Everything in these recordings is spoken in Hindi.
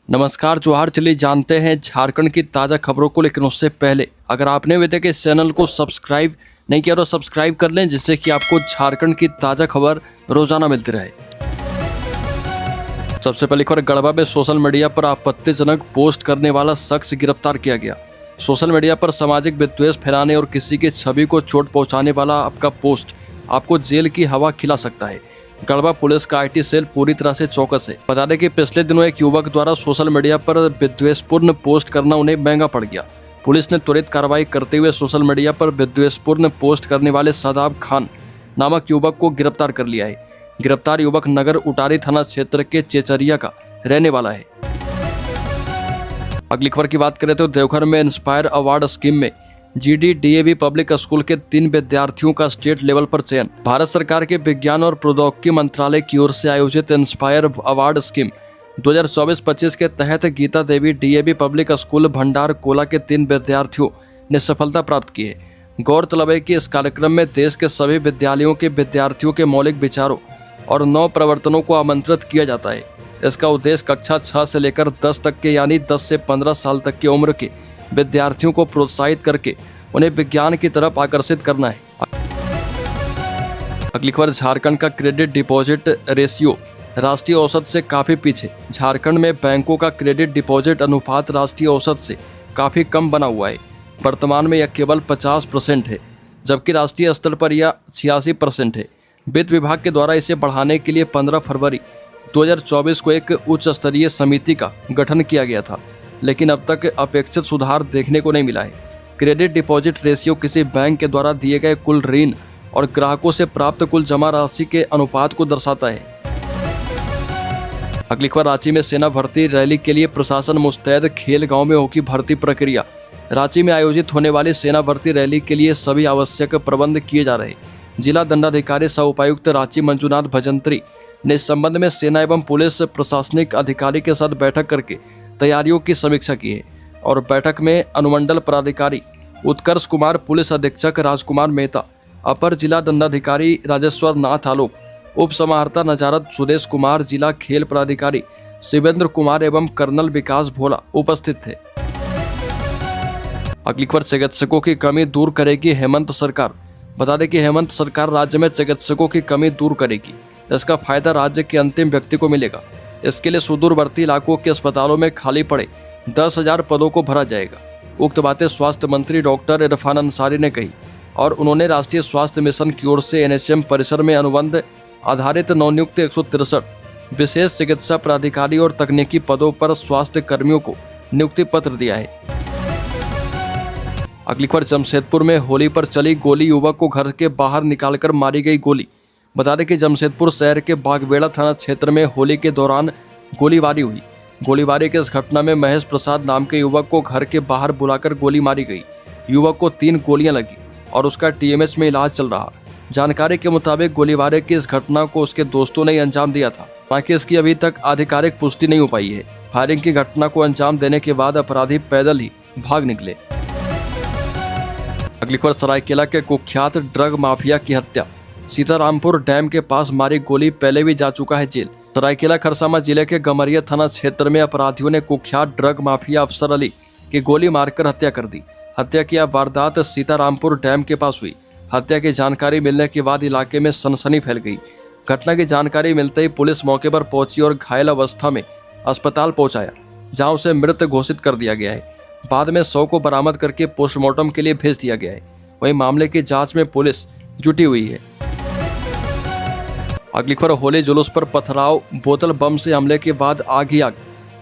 नमस्कार जोहार। चलिए जानते हैं झारखंड की ताज़ा खबरों को, लेकिन उससे पहले अगर आपने अभी तक इस चैनल को सब्सक्राइब नहीं किया तो सब्सक्राइब कर लें, जिससे कि आपको झारखंड की ताज़ा खबर रोजाना मिलती रहे। सबसे पहली खबर, गढ़वा में सोशल मीडिया पर आपत्तिजनक पोस्ट करने वाला शख्स गिरफ्तार किया गया। सोशल मीडिया पर सामाजिक विद्वेष फैलाने और किसी की छवि को चोट पहुंचाने वाला आपका पोस्ट आपको जेल की हवा खिला सकता है। गढ़वा पुलिस का आईटी सेल पूरी तरह से चौकस है। बता दें कि पिछले दिनों एक युवक द्वारा सोशल मीडिया पर विद्वेषपूर्ण पोस्ट करना उन्हें महंगा पड़ गया। पुलिस ने त्वरित कार्रवाई करते हुए सोशल मीडिया पर विद्वेषपूर्ण पोस्ट करने वाले शादाब खान नामक युवक को गिरफ्तार कर लिया है। गिरफ्तार युवक नगर उटारी थाना क्षेत्र के चेचरिया का रहने वाला है। अगली खबर की बात करें तो देवघर में इंस्पायर अवार्ड स्कीम में जीडी डीएवी पब्लिक स्कूल के 3 विद्यार्थियों का स्टेट लेवल पर चयन। भारत सरकार के विज्ञान और प्रौद्योगिकी मंत्रालय की ओर से आयोजित इंस्पायर अवार्ड स्कीम 2024-25 के तहत गीता देवी डीएवी पब्लिक स्कूल भंडार कोला के 3 विद्यार्थियों ने सफलता प्राप्त की है। गौरतलब है कि इस कार्यक्रम में देश के सभी विद्यालयों के विद्यार्थियों के मौलिक विचारों और नव प्रवर्तनों को आमंत्रित किया जाता है। इसका उद्देश्य कक्षा 6 से लेकर 10 तक के यानी 10 से 15 साल तक की उम्र के विद्यार्थियों को प्रोत्साहित करके उन्हें विज्ञान की तरफ आकर्षित करना है। अगली खबर, झारखंड का क्रेडिट डिपॉजिट रेशियो राष्ट्रीय औसत से काफी पीछे। झारखंड में बैंकों का क्रेडिट डिपॉजिट अनुपात राष्ट्रीय औसत से काफी कम बना हुआ है। वर्तमान में यह केवल 50% है, जबकि राष्ट्रीय स्तर पर यह 86% है। वित्त विभाग के द्वारा इसे बढ़ाने के लिए 15 फरवरी 2024 को एक उच्च स्तरीय समिति का गठन किया गया था, लेकिन अब तक अपेक्षित सुधार देखने को नहीं मिला है। क्रेडिट डिपॉजिट रेशियो किसी बैंक के द्वारा दिए गए कुल ऋण और ग्राहकों से प्राप्त कुल जमा राशि के अनुपात को दर्शाता है। अगली खबर, रांची में सेना भर्ती रैली के लिए प्रशासन मुस्तैद। खेल गांव में होगी भर्ती प्रक्रिया। रांची में आयोजित होने वाली सेना भर्ती रैली के लिए सभी आवश्यक प्रबंध किए जा रहे हैं। जिला दंडाधिकारी सह उपायुक्त रांची मंजूनाथ भजंत्री ने इस संबंध में सेना एवं पुलिस प्रशासनिक अधिकारी के साथ बैठक करके तैयारियों की समीक्षा की है। और बैठक में अनुमंडल पदाधिकारी उत्कर्ष कुमार, पुलिस अधीक्षक राजकुमार मेहता, अपर जिला दंडाधिकारी राजेश्वर नाथ आलोक, उप समाहर्ता नजारत सुदेश कुमार, जिला खेल पदाधिकारी शिवेंद्र कुमार एवं कर्नल विकास भोला उपस्थित थे। अगली खबर, चिकित्सकों की कमी दूर करेगी हेमंत सरकार। बता दें कि हेमंत सरकार राज्य में चिकित्सकों की कमी दूर करेगी। इसका फायदा राज्य के अंतिम व्यक्ति को मिलेगा। इसके लिए सुदूरवर्ती इलाकों के अस्पतालों में खाली पड़े 10,000 पदों को भरा जाएगा। उक्त बातें स्वास्थ्य मंत्री डॉक्टर इरफान अंसारी ने कही और उन्होंने राष्ट्रीय स्वास्थ्य मिशन की ओर से एनएचएम परिसर में अनुबंध आधारित नवनियुक्त 163 विशेष चिकित्सा प्राधिकारी और तकनीकी पदों पर स्वास्थ्य कर्मियों को नियुक्ति पत्र दिया है। अगली खबर, जमशेदपुर में होली पर चली गोली, युवक को घर के बाहर निकालकर मारी गई गोली। बता दें कि जमशेदपुर शहर के बागबेड़ा थाना क्षेत्र में होली के दौरान गोलीबारी हुई। गोलीबारी की इस घटना में महेश प्रसाद नाम के युवक को घर के बाहर बुलाकर गोली मारी गई। युवक को 3 गोलियां लगी और उसका टीएमएच में इलाज चल रहा। जानकारी के मुताबिक गोलीबारी की इस घटना को उसके दोस्तों ने अंजाम दिया था, हालांकि इसकी अभी तक आधिकारिक पुष्टि नहीं हो पाई है। फायरिंग की घटना को अंजाम देने के बाद अपराधी पैदल ही भाग निकले। अगली खबर, सरायकेला के कुख्यात ड्रग माफिया की हत्या। सीतारामपुर डैम के पास मारी गोली, पहले भी जा चुका है जेल। सरायकेला खरसावां जिले के गमरिया थाना क्षेत्र में अपराधियों ने कुख्यात ड्रग माफिया अफसर अली की गोली मारकर हत्या कर दी। हत्या की वारदात सीतारामपुर डैम के पास हुई। हत्या की जानकारी मिलने के बाद इलाके में सनसनी फैल गई। घटना की जानकारी मिलते ही पुलिस मौके पर पहुंची और घायल अवस्था में अस्पताल पहुंचाया, जहां उसे मृत घोषित कर दिया गया है। बाद में शव को बरामद करके पोस्टमार्टम के लिए भेज दिया गया है। वहीं मामले की जांच में पुलिस जुटी हुई है। अगली खबर, होली जुलूस पर पथराव, बोतल बम से हमले के बाद आग ही आग।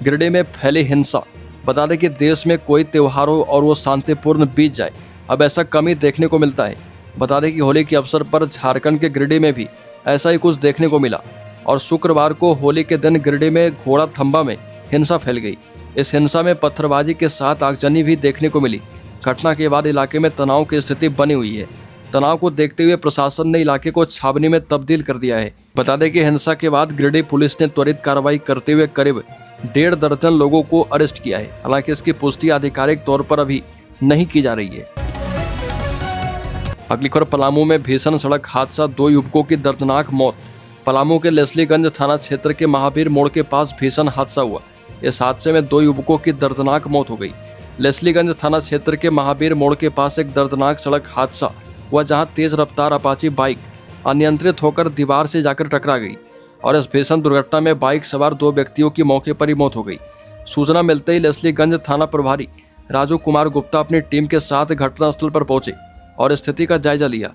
गिरिडीह में फैली हिंसा। बता दें कि देश में कोई त्योहार हो और वो शांतिपूर्ण बीत जाए, अब ऐसा कम ही देखने को मिलता है। बता दें कि होली के अवसर पर झारखंड के गिरिडीह में भी ऐसा ही कुछ देखने को मिला और शुक्रवार को होली के दिन गिरिडीह में घोड़ा थंबा में हिंसा फैल गई। इस हिंसा में पत्थरबाजी के साथ आगजनी भी देखने को मिली। घटना के बाद इलाके में तनाव की स्थिति बनी हुई है। तनाव को देखते हुए प्रशासन ने इलाके को छावनी में तब्दील कर दिया है। बता दें कि हिंसा के बाद गिरिडीह पुलिस ने त्वरित कार्रवाई करते हुए करीब 1.5 दर्जन लोगों को अरेस्ट किया है। हालांकि इसकी पुष्टि आधिकारिक तौर पर अभी नहीं की जा रही है। अगली खबर, पलामू में भीषण सड़क हादसा, 2 युवकों की दर्दनाक मौत। पलामू के लेस्लीगंज थाना क्षेत्र के महावीर मोड़ के पास भीषण हादसा हुआ। इस हादसे में 2 युवकों की दर्दनाक मौत हो गई। लेस्लीगंज थाना क्षेत्र के महावीर मोड़ के पास एक दर्दनाक सड़क हादसा हुआ, जहां तेज रफ्तार अपाची बाइक अनियंत्रित होकर दीवार से जाकर टकरा गई और इस भीषण दुर्घटना में बाइक सवार 2 व्यक्तियों की मौके पर ही मौत हो गई। सूचना मिलते ही लेस्लीगंज थाना प्रभारी राजू कुमार गुप्ता अपनी टीम के साथ घटनास्थल पर पहुंचे और स्थिति का जायजा लिया।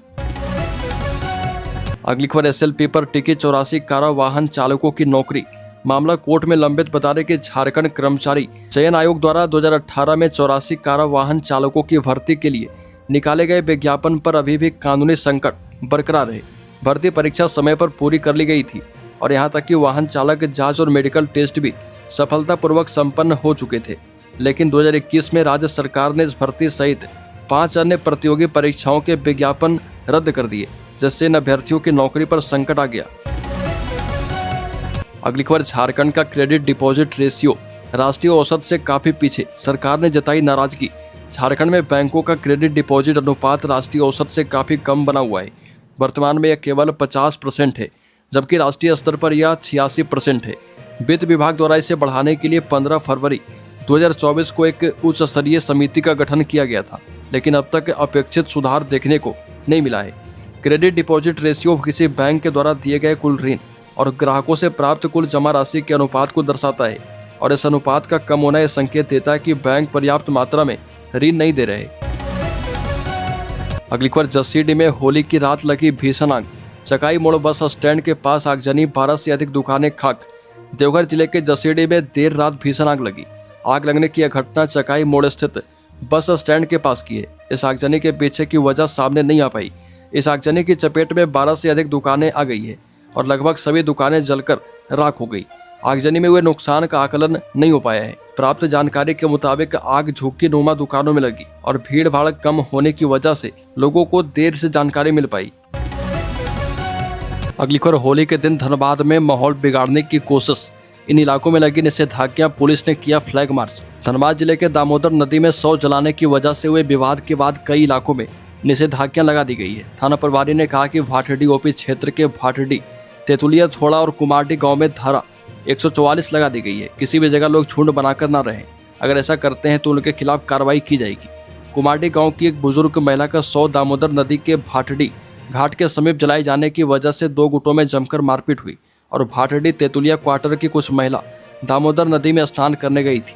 अगली खबर एसएलपी पर टिकी 84 कारा वाहन चालकों की नौकरी, मामला कोर्ट में लंबित। बता दें कि झारखंड कर्मचारी चयन आयोग द्वारा 2018 में 84 कारा वाहन चालकों की भर्ती के लिए निकाले गए विज्ञापन पर अभी भी कानूनी संकट बरकरार है। भर्ती परीक्षा समय पर पूरी कर ली गई थी और यहां तक कि वाहन चालक जांच और मेडिकल टेस्ट भी सफलतापूर्वक संपन्न हो चुके थे, लेकिन 2021 में राज्य सरकार ने इस भर्ती सहित 5 अन्य प्रतियोगी परीक्षाओं के विज्ञापन रद्द कर दिए, जिससे इन अभ्यर्थियों की नौकरी पर संकट आ गया। अगली खबर, झारखंड का क्रेडिट डिपॉजिट रेशियो राष्ट्रीय औसत से काफी पीछे, सरकार ने जताई नाराजगी। झारखंड में बैंकों का क्रेडिट डिपॉजिट अनुपात राष्ट्रीय औसत से काफी कम बना हुआ है। वर्तमान में यह केवल 50% है, जबकि राष्ट्रीय स्तर पर यह 86% है। वित्त विभाग द्वारा इसे बढ़ाने के लिए 15 फरवरी 2024 को एक उच्च स्तरीय समिति का गठन किया गया था, लेकिन अब तक अपेक्षित सुधार देखने को नहीं मिला है। क्रेडिट डिपॉजिट रेशियो किसी बैंक के द्वारा दिए गए कुल ऋण और ग्राहकों से प्राप्त कुल जमा राशि के अनुपात को दर्शाता है, और इस अनुपात का कम होना यह संकेत देता है कि बैंक पर्याप्त मात्रा में ऋण नहीं दे रहे। अगली खबर, जसीडीह में होली की रात लगी भीषण आग, चकाई मोड़ बस स्टैंड के पास आगजनी, 12 से अधिक दुकानें खाक। देवघर जिले के जसीडीह में देर रात भीषण आग लगी। आग लगने की यह घटना चकाई मोड़ स्थित बस स्टैंड के पास की है। इस आगजनी के पीछे की वजह सामने नहीं आ पाई। इस आगजनी की चपेट में 12 से अधिक दुकानें आ गई है और लगभग सभी दुकानें जलकर राख हो गई। आगजनी में हुए नुकसान का आकलन नहीं हो पाया है। प्राप्त जानकारी के मुताबिक आग झुग्गी नुमा दुकानों में लगी और भीड़ भाड़ कम होने की वजह से लोगों को देर से जानकारी मिल पाई। अगली खबर, होली के दिन धनबाद में माहौल बिगाड़ने की कोशिश, इन इलाकों में लगी निषेधाज्ञा, पुलिस ने किया फ्लैग मार्च। धनबाद जिले के दामोदर नदी में शव जलाने की वजह से हुए विवाद के बाद कई इलाकों में निषेधाज्ञा लगा दी गई है। थाना प्रभारी ने कहा कि भाटडी ओपी क्षेत्र के भाटडी, तेतुलिया, थोड़ा और कुमारडी गांव में धारा 144 लगा दी गई है। किसी भी जगह लोग झुंड बनाकर न रहें, अगर ऐसा करते हैं तो उनके खिलाफ कार्रवाई की जाएगी। कुमारडी गांव की एक बुजुर्ग महिला का शव दामोदर नदी के भाटडी घाट के समीप जलाए जाने की वजह से 2 गुटों में जमकर मारपीट हुई और भाटडी तेतुलिया क्वार्टर की कुछ महिला दामोदर नदी में स्नान करने गई थी।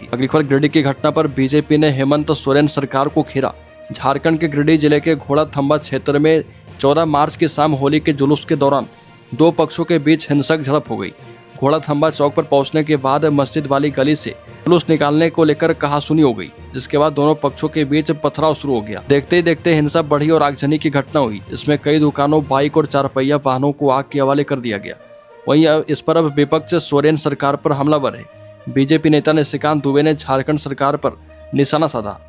अगली खबर, गिरिडीह की घटना पर बीजेपी ने हेमंत सोरेन सरकार को घेरा। झारखंड के गिरिडीह जिले के घोड़ा थंबा क्षेत्र में 14 मार्च की शाम होली के जुलूस के दौरान 2 पक्षों के बीच हिंसक झड़प हो गई। घोड़ा थंबा चौक पर पहुंचने के बाद मस्जिद वाली गली से जुलूस निकालने को लेकर कहासुनी हो गई, जिसके बाद दोनों पक्षों के बीच पथराव शुरू हो गया। देखते ही देखते हिंसा बढ़ी और आगजनी की घटना हुई। इसमें कई दुकानों, बाइक और 4 पहिया वाहनों को आग के हवाले कर दिया गया। वहीं इस पर अब विपक्ष सोरेन सरकार पर हमलावर है। बीजेपी नेता निशिकांत दुबे ने झारखंड सरकार पर निशाना साधा।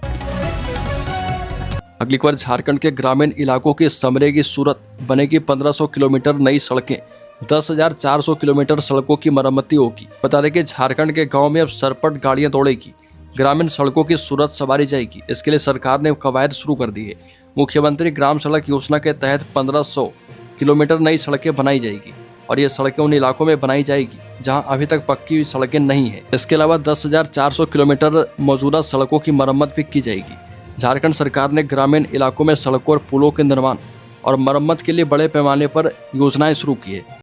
अगली खबर, झारखंड के ग्रामीण इलाकों की समरेगी सूरत, बनेगी 1500 किलोमीटर नई सड़कें, 10,400 किलोमीटर सड़कों की मरम्मती होगी। बता दें कि झारखंड के गांव में अब सरपट गाड़ियां दौड़ेगी, ग्रामीण सड़कों की सूरत सवारी जाएगी। इसके लिए सरकार ने कवायद शुरू कर दी है। मुख्यमंत्री ग्राम सड़क योजना के तहत 1500 किलोमीटर नई सड़कें बनाई जाएगी और ये सड़कें उन इलाकों में बनाई जाएगी जहां अभी तक पक्की सड़कें नहीं है। इसके अलावा 10,400 किलोमीटर मौजूदा सड़कों की मरम्मत भी की जाएगी। झारखंड सरकार ने ग्रामीण इलाकों में सड़कों और पुलों के निर्माण और मरम्मत के लिए बड़े पैमाने पर योजनाएं शुरू की है।